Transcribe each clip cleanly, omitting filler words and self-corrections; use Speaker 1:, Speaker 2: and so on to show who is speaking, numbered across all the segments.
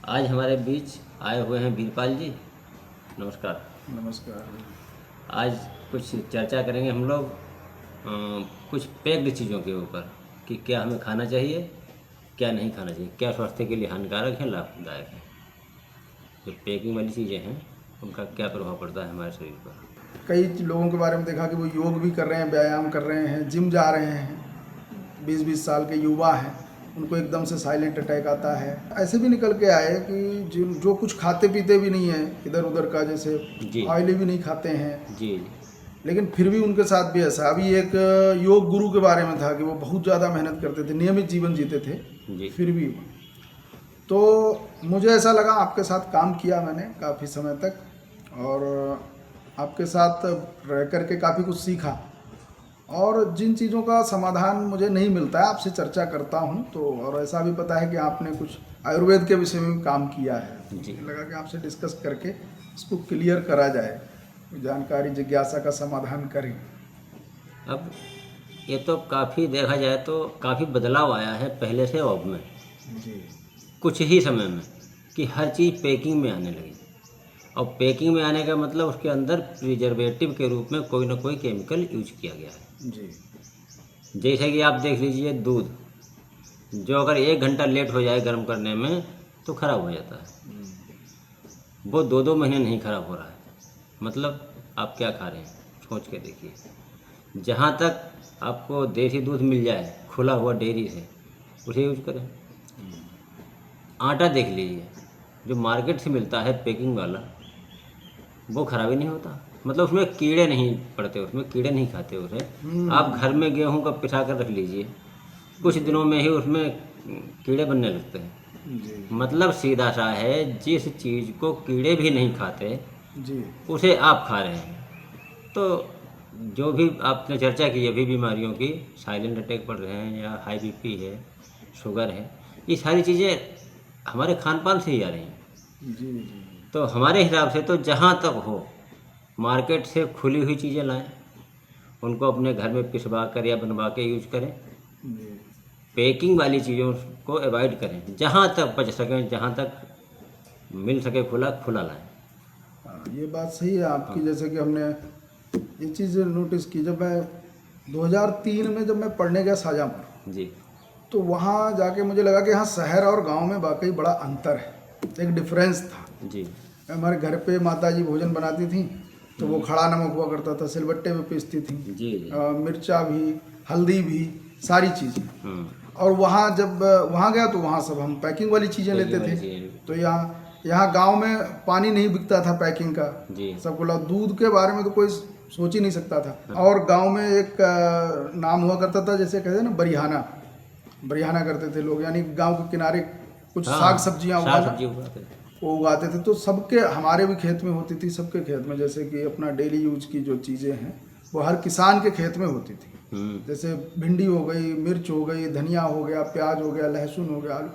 Speaker 1: आज हमारे बीच आए हुए हैं वीरपाल जी। नमस्कार।
Speaker 2: नमस्कार।
Speaker 1: आज कुछ चर्चा करेंगे हम लोग कुछ पैक्ड चीज़ों के ऊपर कि क्या हमें खाना चाहिए, क्या नहीं खाना चाहिए, क्या स्वास्थ्य के लिए हानिकारक है, लाभदायक है। जो पैकिंग वाली चीज़ें हैं उनका क्या प्रभाव पड़ता है हमारे शरीर पर।
Speaker 2: कई लोगों के बारे में देखा कि वो योग भी कर रहे हैं, व्यायाम कर रहे हैं, जिम जा रहे हैं, 20-20 साल के युवा हैं, उनको एकदम से साइलेंट अटैक आता है। ऐसे भी निकल के आए कि जो कुछ खाते पीते भी नहीं है इधर उधर का, जैसे
Speaker 1: जी
Speaker 2: ऑयली भी नहीं खाते हैं,
Speaker 1: जी
Speaker 2: लेकिन फिर भी उनके साथ भी ऐसा। अभी एक योग गुरु के बारे में था कि वो बहुत ज़्यादा मेहनत करते थे, नियमित जीवन जीते थे,
Speaker 1: जी
Speaker 2: फिर भी। तो मुझे ऐसा लगा, आपके साथ काम किया मैंने काफ़ी समय तक और आपके साथ रह करके काफ़ी कुछ सीखा, और जिन चीज़ों का समाधान मुझे नहीं मिलता है आपसे चर्चा करता हूँ। तो और ऐसा भी पता है कि आपने कुछ आयुर्वेद के विषय में काम किया है,
Speaker 1: जी।
Speaker 2: मुझे लगा कि आपसे डिस्कस करके इसको क्लियर करा जाए, जानकारी जिज्ञासा का समाधान करें।
Speaker 1: अब ये तो काफ़ी देखा जाए तो काफ़ी बदलाव आया है पहले से अब में,
Speaker 2: जी
Speaker 1: कुछ ही समय में, कि हर चीज़ पैकिंग में आने लगी। और पैकिंग में आने का मतलब उसके अंदर प्रिजर्वेटिव के रूप में कोई ना कोई केमिकल यूज किया गया है।
Speaker 2: जी
Speaker 1: जैसे कि आप देख लीजिए दूध, जो अगर 1 घंटा लेट हो जाए गर्म करने में तो ख़राब हो जाता है। वो 2-2 महीने नहीं ख़राब हो रहा है। मतलब आप क्या खा रहे हैं, सोच के देखिए। जहाँ तक आपको देसी दूध मिल जाए खुला हुआ डेयरी से, उसे यूज करें। आटा देख लीजिए, जो मार्केट से मिलता है पैकिंग वाला, वो ख़राब ही नहीं होता। मतलब उसमें कीड़े नहीं पड़ते, उसमें कीड़े नहीं खाते उसे। आप घर में गेहूं का पिसा कर रख लीजिए, कुछ दिनों में ही उसमें कीड़े बनने लगते हैं।
Speaker 2: जी
Speaker 1: मतलब सीधा सा है, जिस चीज़ को कीड़े भी नहीं खाते
Speaker 2: जी
Speaker 1: उसे आप खा रहे हैं। तो जो भी आपने चर्चा की अभी बीमारियों की, साइलेंट अटैक पड़ रहे हैं या हाई बीपी है, शुगर है, ये सारी चीज़ें हमारे खान पान से ही आ रही हैं।
Speaker 2: जी जी
Speaker 1: तो हमारे हिसाब से तो जहाँ तक हो मार्केट से खुली हुई चीज़ें लाएं, उनको अपने घर में पिसवा कर या बनवा के यूज करें।
Speaker 2: जी।
Speaker 1: पैकिंग वाली चीज़ों को अवॉइड करें, जहाँ तक बच सकें, जहाँ तक मिल सके खुला खुला लाएं।
Speaker 2: हाँ, ये बात सही है आपकी। जैसे कि हमने ये चीज़ नोटिस की, जब मैं 2003 में जब मैं पढ़ने गया शाहजहाँपुर,
Speaker 1: जी
Speaker 2: तो वहाँ जाके मुझे लगा कि हाँ, शहर और गांव में वाकई बड़ा अंतर है, एक डिफरेंस था।
Speaker 1: जी
Speaker 2: हमारे घर पे माता जी भोजन बनाती थी तो वो खड़ा नमक हुआ करता था, सिलबट्टे में पीसती थी,
Speaker 1: जी जी
Speaker 2: मिर्चा भी, हल्दी भी, सारी चीज़ें। और वहाँ जब वहाँ गया तो वहाँ सब हम पैकिंग वाली चीज़ें लेते थे। तो यहाँ गांव में पानी नहीं बिकता था पैकिंग का,
Speaker 1: जी
Speaker 2: सबको लगा। दूध के बारे में तो कोई सोच ही नहीं सकता था। और गांव में एक नाम हुआ करता था, जैसे कहते हैं ना, बरिहाना, बरिहाना करते थे लोग, यानी गांव के किनारे कुछ साग सब्जियां
Speaker 1: उगाते थे।
Speaker 2: वो उगाते थे। तो सबके, हमारे भी खेत में होती थी, सबके खेत में, जैसे कि अपना डेली यूज की जो चीज़ें हैं वो हर किसान के खेत में होती थी। जैसे भिंडी हो गई, मिर्च हो गई, धनिया हो गया, प्याज हो गया, लहसुन हो गया, आलू।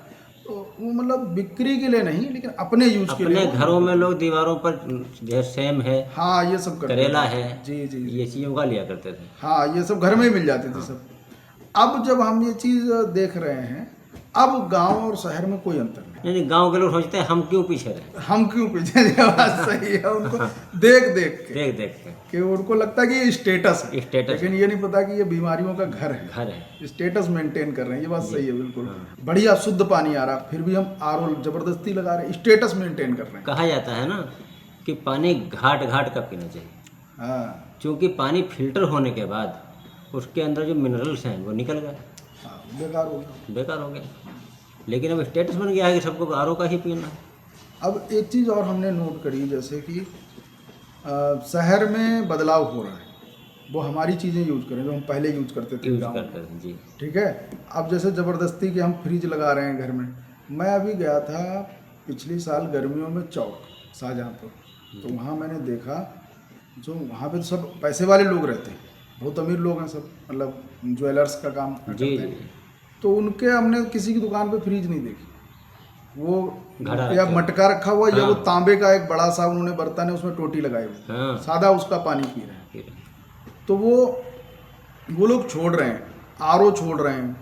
Speaker 2: तो वो मतलब बिक्री के लिए नहीं, लेकिन अपने यूज के लिए।
Speaker 1: अपने घरों में लोग दीवारों पर जो सेम है,
Speaker 2: हाँ, ये सब करते
Speaker 1: करेला
Speaker 2: थे।
Speaker 1: है,
Speaker 2: जी जी जी।
Speaker 1: ये चीज़ उगा लिया करते थे।
Speaker 2: हाँ, ये सब घर में ही मिल जाती थी सब। अब जब हम ये चीज़ देख रहे हैं, अब गांव और शहर में कोई अंतर नहीं।
Speaker 1: यानी गांव के लोग सोचते हैं हम क्यों पीछे रहे,
Speaker 2: हम क्यों पीछे, ये बात सही है। उनको देख देख के
Speaker 1: देख देख के
Speaker 2: कि उनको लगता है कि ये स्टेटस है,
Speaker 1: स्टेटस,
Speaker 2: लेकिन ये नहीं पता कि ये बीमारियों का घर है।
Speaker 1: घर है।
Speaker 2: स्टेटस मेंटेन कर रहे हैं, ये बात सही है बिल्कुल। बढ़िया शुद्ध पानी आ रहा, फिर भी हम आरओ जबरदस्ती लगा रहे हैं, स्टेटस मेंटेन कर रहे हैं।
Speaker 1: कहा जाता है ना कि पानी घाट घाट का पीना चाहिए,
Speaker 2: हाँ
Speaker 1: क्योंकि पानी फिल्टर होने के बाद उसके अंदर जो मिनरल्स हैं वो निकल गए,
Speaker 2: हाँ, बेकार हो गया।
Speaker 1: बेकार हो गया। लेकिन अब स्टेटस बन गया है कि सबको आरओ का ही पीना है।
Speaker 2: अब एक चीज़ और हमने नोट करी, जैसे कि शहर में बदलाव हो रहा है, वो हमारी चीज़ें यूज करें जो हम पहले यूज करते थे
Speaker 1: यूज
Speaker 2: गाँव
Speaker 1: करते
Speaker 2: में।
Speaker 1: हैं जी।
Speaker 2: ठीक है। अब जैसे ज़बरदस्ती कि हम फ्रिज लगा रहे हैं घर में। मैं अभी गया था पिछली साल गर्मियों में चौक शाहजहाँपुर, तो वहाँ मैंने देखा, जो वहाँ पे तो सब पैसे वाले लोग रहते हैं, बहुत अमीर लोग हैं सब, मतलब ज्वेलर्स का काम करते
Speaker 1: जी
Speaker 2: हैं। तो उनके, हमने किसी की दुकान पे फ्रिज नहीं देखी। वो
Speaker 1: घड़ा
Speaker 2: या
Speaker 1: रखा
Speaker 2: मटका रखा हुआ, या
Speaker 1: हाँ।
Speaker 2: वो तांबे का एक बड़ा सा उन्होंने बर्तन है, उसमें टोटी लगाई हुई,
Speaker 1: हाँ।
Speaker 2: सादा उसका पानी पी रहे हैं। तो वो लोग छोड़ रहे हैं, आरओ छोड़ रहे हैं।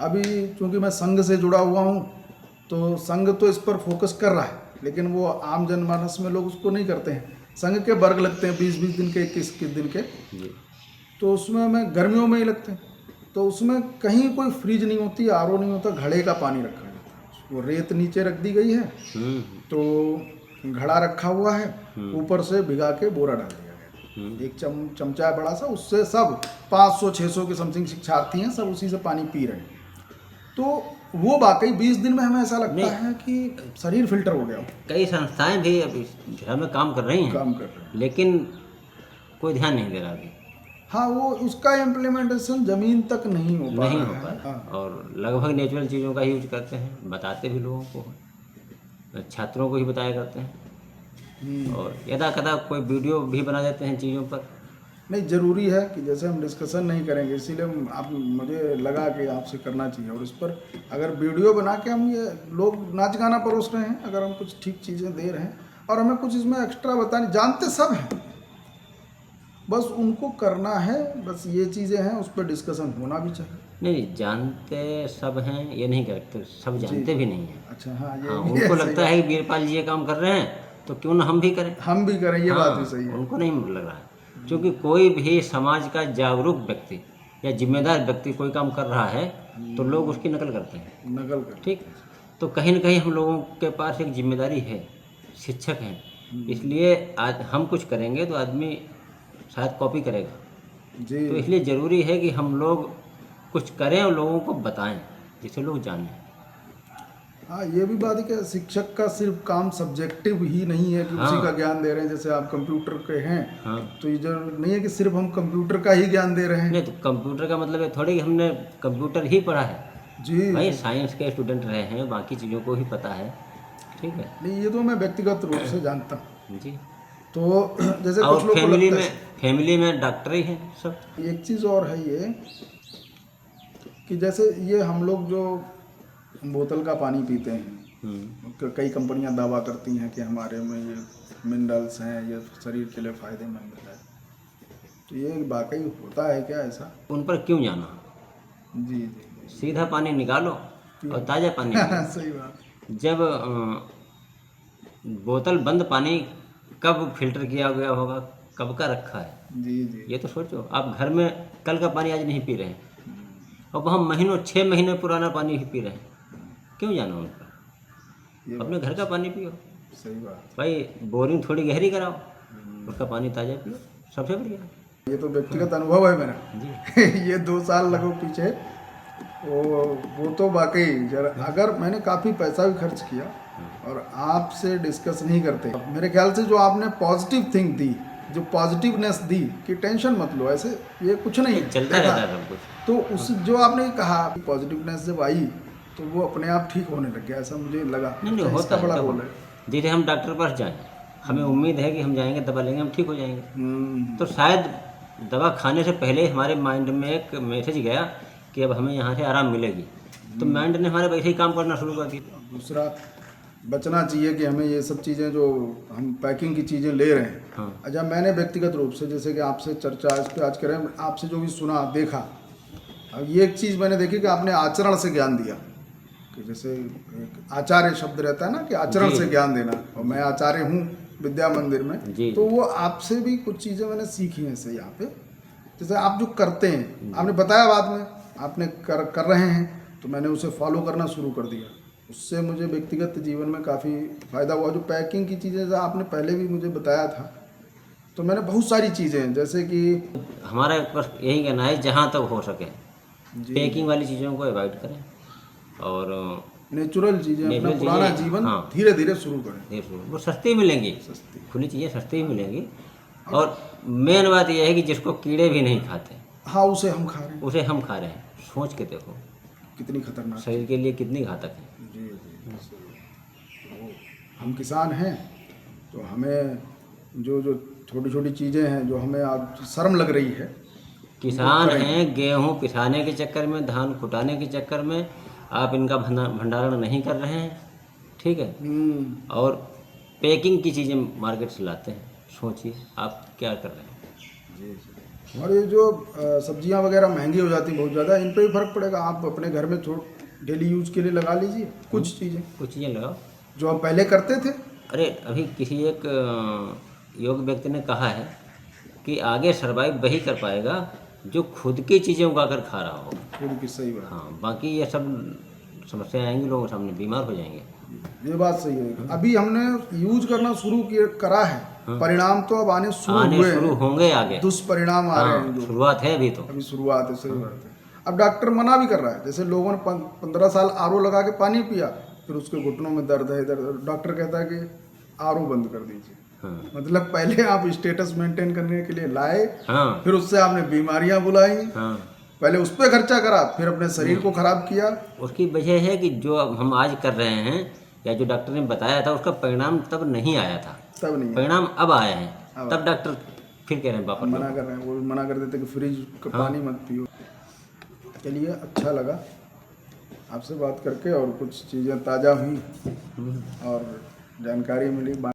Speaker 2: अभी चूंकि मैं संघ से जुड़ा हुआ हूँ, तो संघ तो इस पर फोकस कर रहा है, लेकिन वो आम जनमानस में लोग उसको नहीं करते हैं। संघ के वर्ग लगते हैं 20-20 दिन के, 21-21 दिन के,
Speaker 1: जी
Speaker 2: तो उसमें हमें गर्मियों में ही लगते हैं। तो उसमें कहीं कोई फ्रिज नहीं होती, आरओ नहीं होता, घड़े का पानी रखा जाता है। वो रेत नीचे रख दी गई है,
Speaker 1: हम्म
Speaker 2: तो घड़ा रखा हुआ है, ऊपर से भिगा के बोरा डाल दिया गया।
Speaker 1: हम्म।
Speaker 2: एक चमचा है बड़ा सा, उससे सब 500-600 के समथिंग शिक्षार्थी हैं, सब उसी से पानी पी रहे हैं। तो वो वाकई 20 दिन में हमें ऐसा लगता
Speaker 1: नहीं।
Speaker 2: है कि शरीर फिल्टर हो गया हो,
Speaker 1: कई संस्थाएं भी अब इस दिशा में काम कर रही हैं,
Speaker 2: काम कर रहे हैं।
Speaker 1: लेकिन कोई ध्यान नहीं दे रहा अभी,
Speaker 2: हाँ, वो उसका इम्प्लीमेंटेशन जमीन तक नहीं हो पा
Speaker 1: नहीं
Speaker 2: रहा
Speaker 1: हो
Speaker 2: है।
Speaker 1: पा रहा।
Speaker 2: हाँ।
Speaker 1: और लगभग नेचुरल चीज़ों का यूज करते हैं, बताते भी लोगों को, छात्रों को ही बताया करते हैं,
Speaker 2: हम्म।
Speaker 1: और यदा कदा कोई वीडियो भी बना देते हैं चीज़ों पर।
Speaker 2: नहीं, ज़रूरी है कि जैसे हम डिस्कशन नहीं करेंगे, इसीलिए आप मुझे लगा कि आपसे करना चाहिए। और इस पर अगर वीडियो बना के हम, ये लोग नाच गाना परोस रहे हैं, अगर हम कुछ ठीक चीज़ें दे रहे हैं और हमें कुछ इसमें एक्स्ट्रा बताने, जानते सब हैं, बस उनको करना है, बस ये चीज़ें हैं, उस पर डिस्कशन होना भी चाहिए।
Speaker 1: नहीं, जानते सब हैं ये नहीं करते, सब जानते भी नहीं हैं।
Speaker 2: अच्छा, हाँ, ये
Speaker 1: हाँ,
Speaker 2: भी
Speaker 1: उनको
Speaker 2: सही
Speaker 1: लगता है कि वीरपाल जी ये काम कर रहे हैं तो क्यों ना हम भी करें।
Speaker 2: हम भी करें, ये बात भी
Speaker 1: हाँ,
Speaker 2: सही है।
Speaker 1: उनको नहीं लग रहा है, क्योंकि कोई भी समाज का जागरूक व्यक्ति या जिम्मेदार व्यक्ति कोई काम कर रहा है तो लोग उसकी नकल करते हैं।
Speaker 2: नकल कर।
Speaker 1: ठीक, तो कहीं न कहीं हम लोगों के पास एक जिम्मेदारी है, शिक्षक हैं, इसलिए आज हम कुछ करेंगे तो आदमी शायद कॉपी करेगा।
Speaker 2: जी,
Speaker 1: तो इसलिए ज़रूरी है कि हम लोग कुछ करें और लोगों को बताएं, जिससे लोग जानें।
Speaker 2: हाँ, ये भी बात है कि शिक्षक का सिर्फ काम सब्जेक्टिव ही नहीं है कि उसी
Speaker 1: हाँ।
Speaker 2: का ज्ञान दे रहे हैं। जैसे आप कंप्यूटर के हैं,
Speaker 1: हाँ,
Speaker 2: तो ये जरूर नहीं है कि सिर्फ हम कंप्यूटर का ही ज्ञान दे रहे हैं।
Speaker 1: नहीं तो कंप्यूटर का मतलब ये थोड़ी कि हमने कंप्यूटर ही पढ़ा है,
Speaker 2: जी,
Speaker 1: भाई साइंस के स्टूडेंट रहे हैं, बाकी चीज़ों को ही पता है। ठीक है
Speaker 2: नहीं, ये तो मैं व्यक्तिगत रूप से जानता हूँ।
Speaker 1: जी।
Speaker 2: तो जैसे
Speaker 1: और
Speaker 2: कुछ लोग को लगता है,
Speaker 1: फैमिली में डॉक्टर ही हैं सब।
Speaker 2: एक चीज़ और है ये कि जैसे ये हम लोग जो बोतल का पानी पीते हैं, कई कंपनियां दावा करती हैं कि हमारे में ये मिनरल्स हैं, ये शरीर के लिए फ़ायदेमंद है, तो ये वाकई होता है क्या ऐसा?
Speaker 1: उन पर क्यों जाना,
Speaker 2: जी जी
Speaker 1: सीधा पानी निकालो और ताज़ा पानी पियो।
Speaker 2: सही बात।
Speaker 1: जब बोतल बंद पानी कब फिल्टर किया गया होगा, कब का रखा है,
Speaker 2: जी जी
Speaker 1: ये तो सोचो। आप घर में कल का पानी आज नहीं पी रहे हैं, अब हम महीनों 6 महीने पुराना पानी ही पी रहे हैं, क्यों जाना उन पर?
Speaker 2: ये
Speaker 1: अपने घर का पानी पियो
Speaker 2: सही बात।
Speaker 1: भाई, बोरिंग थोड़ी गहरी कराओ, उसका पानी ताज़ा पियो, सबसे बढ़िया।
Speaker 2: ये तो व्यक्तिगत अनुभव है मेरा
Speaker 1: जी
Speaker 2: ये 2 साल लगभग पीछे, वो तो वाकई जरा, अगर मैंने काफ़ी पैसा भी खर्च किया और आपसे डिस्कस नहीं करते, मेरे ख्याल से जो आपने पॉजिटिव थिंक दी, जो पॉजिटिवनेस दी कि टेंशन मत लो, ऐसे ये कुछ नहीं है,
Speaker 1: चलता रहता है सब कुछ।
Speaker 2: तो उस जो आपने कहा पॉजिटिवनेस जब आई तो वो अपने आप ठीक होने लग गया, ऐसा मुझे लगा।
Speaker 1: नहीं
Speaker 2: इसका
Speaker 1: होता
Speaker 2: बड़ा
Speaker 1: है,
Speaker 2: रोल
Speaker 1: देखो,
Speaker 2: है।
Speaker 1: धीरे हम डॉक्टर के पास जाएं, हमें उम्मीद है कि हम जाएंगे, दवा लेंगे, हम ठीक हो जाएंगे, तो शायद दवा खाने से पहले हमारे माइंड में एक मैसेज गया कि अब हमें यहाँ से आराम मिलेगी, तो माइंड ने हमारे वैसे ही काम करना शुरू कर दिया।
Speaker 2: दूसरा, बचना चाहिए कि हमें ये सब चीज़ें जो हम पैकिंग की चीज़ें ले रहे हैं,
Speaker 1: हाँ
Speaker 2: अच्छा, मैंने व्यक्तिगत रूप से जैसे कि आपसे चर्चा इस पर आज करें, आपसे जो भी सुना देखा, अब ये एक चीज़ मैंने देखी कि आपने आचरण से ज्ञान दिया, कि जैसे एक आचार्य शब्द रहता है ना कि आचरण
Speaker 1: जी।
Speaker 2: से ज्ञान देना, और मैं आचार्य हूँ विद्या मंदिर में,
Speaker 1: जी।
Speaker 2: तो वो आपसे भी कुछ चीज़ें मैंने सीखी हैं इससे यहाँ पे। जैसे आप जो करते हैं, आपने बताया बाद में आपने कर रहे हैं, तो मैंने उसे फॉलो करना शुरू कर दिया, उससे मुझे व्यक्तिगत जीवन में काफ़ी फ़ायदा हुआ। जो पैकिंग की चीज़ें जो आपने पहले भी मुझे बताया था, तो मैंने बहुत सारी चीज़ें हैं जैसे कि
Speaker 1: हमारा बस यही कहना है, जहाँ तक हो सके
Speaker 2: जी,
Speaker 1: पैकिंग वाली चीज़ों को अवॉइड करें और
Speaker 2: नेचुरल चीज़ें, अपना
Speaker 1: नेचुरल
Speaker 2: पुराना
Speaker 1: चीज़ें,
Speaker 2: जीवन
Speaker 1: हाँ।
Speaker 2: धीरे धीरे शुरू करें।
Speaker 1: वो सस्ती मिलेंगी,
Speaker 2: सस्ती।
Speaker 1: खुली चीज़ें सस्ती ही मिलेंगी। और मेन बात यह है कि जिसको कीड़े भी नहीं खाते,
Speaker 2: हाँ, उसे हम खा रहे हैं,
Speaker 1: उसे हम खा रहे हैं, सोच के देखो
Speaker 2: कितनी खतरनाक।
Speaker 1: शरीर के लिए कितनी घातक है।
Speaker 2: जी जी, तो हम किसान हैं, तो हमें जो जो छोटी छोटी चीज़ें हैं जो हमें आज शर्म लग रही है,
Speaker 1: किसान हैं, गेहूं पिसाने के चक्कर में, धान कुटाने के चक्कर में आप इनका भंडारण नहीं कर रहे हैं, ठीक है, और पैकिंग की चीज़ें मार्केट से लाते हैं, सोचिए आप क्या कर रहे हैं।
Speaker 2: जी जी। और ये जो सब्जियां वगैरह महंगी हो जाती हैं बहुत ज़्यादा, इन पे भी फर्क पड़ेगा। आप अपने घर में डेली यूज के लिए लगा लीजिए कुछ चीज़ें
Speaker 1: कुछ चीज़ें लगाओ।
Speaker 2: जो आप पहले करते थे।
Speaker 1: अरे अभी किसी एक योग व्यक्ति ने कहा है कि आगे सर्वाइव वही कर पाएगा जो खुद की चीज़ें उगाकर खा रहा हो।
Speaker 2: थोड़ी की सही बात,
Speaker 1: हाँ, बाकी ये सब समस्याएं आएंगी, लोगों के सामने बीमार हो जाएंगे।
Speaker 2: ये बात सही है। अभी हमने यूज करना शुरू करा है, परिणाम तो अब आने शुरू
Speaker 1: आने
Speaker 2: हुए
Speaker 1: शुरू
Speaker 2: हैं,
Speaker 1: होंगे आगे।
Speaker 2: दुष्परिणाम आ रहे हैं
Speaker 1: हाँ,
Speaker 2: जो
Speaker 1: शुरुआत है अभी तो।
Speaker 2: अभी शुरुआत है, सही बात है। अब डॉक्टर मना भी कर रहा है, जैसे लोगों ने 15 साल आरओ लगा के पानी पिया, फिर उसके घुटनों में दर्द है, दर्द, डॉक्टर कहता है कि आरओ बंद कर दीजिए।
Speaker 1: हाँ,
Speaker 2: मतलब पहले आप स्टेटस मेंटेन करने के लिए लाए,
Speaker 1: हाँ,
Speaker 2: फिर उससे आपने बीमारियां बुलाई,
Speaker 1: हाँ।
Speaker 2: पहले उस पर खर्चा करा, फिर अपने शरीर को खराब किया।
Speaker 1: उसकी वजह है कि जो अब हम आज कर रहे हैं या जो डॉक्टर ने बताया था उसका परिणाम तब नहीं आया था,
Speaker 2: तब नहीं है।
Speaker 1: परिणाम अब आए हैं,
Speaker 2: अब
Speaker 1: तब डॉक्टर फिर कह रहे हैं वापस
Speaker 2: मना कर रहे हैं, वो मना कर देते कि फ्रिज का पानी मत पियो। चलिए, अच्छा लगा आपसे बात करके और कुछ चीज़ें ताज़ा हुई और जानकारी मिली।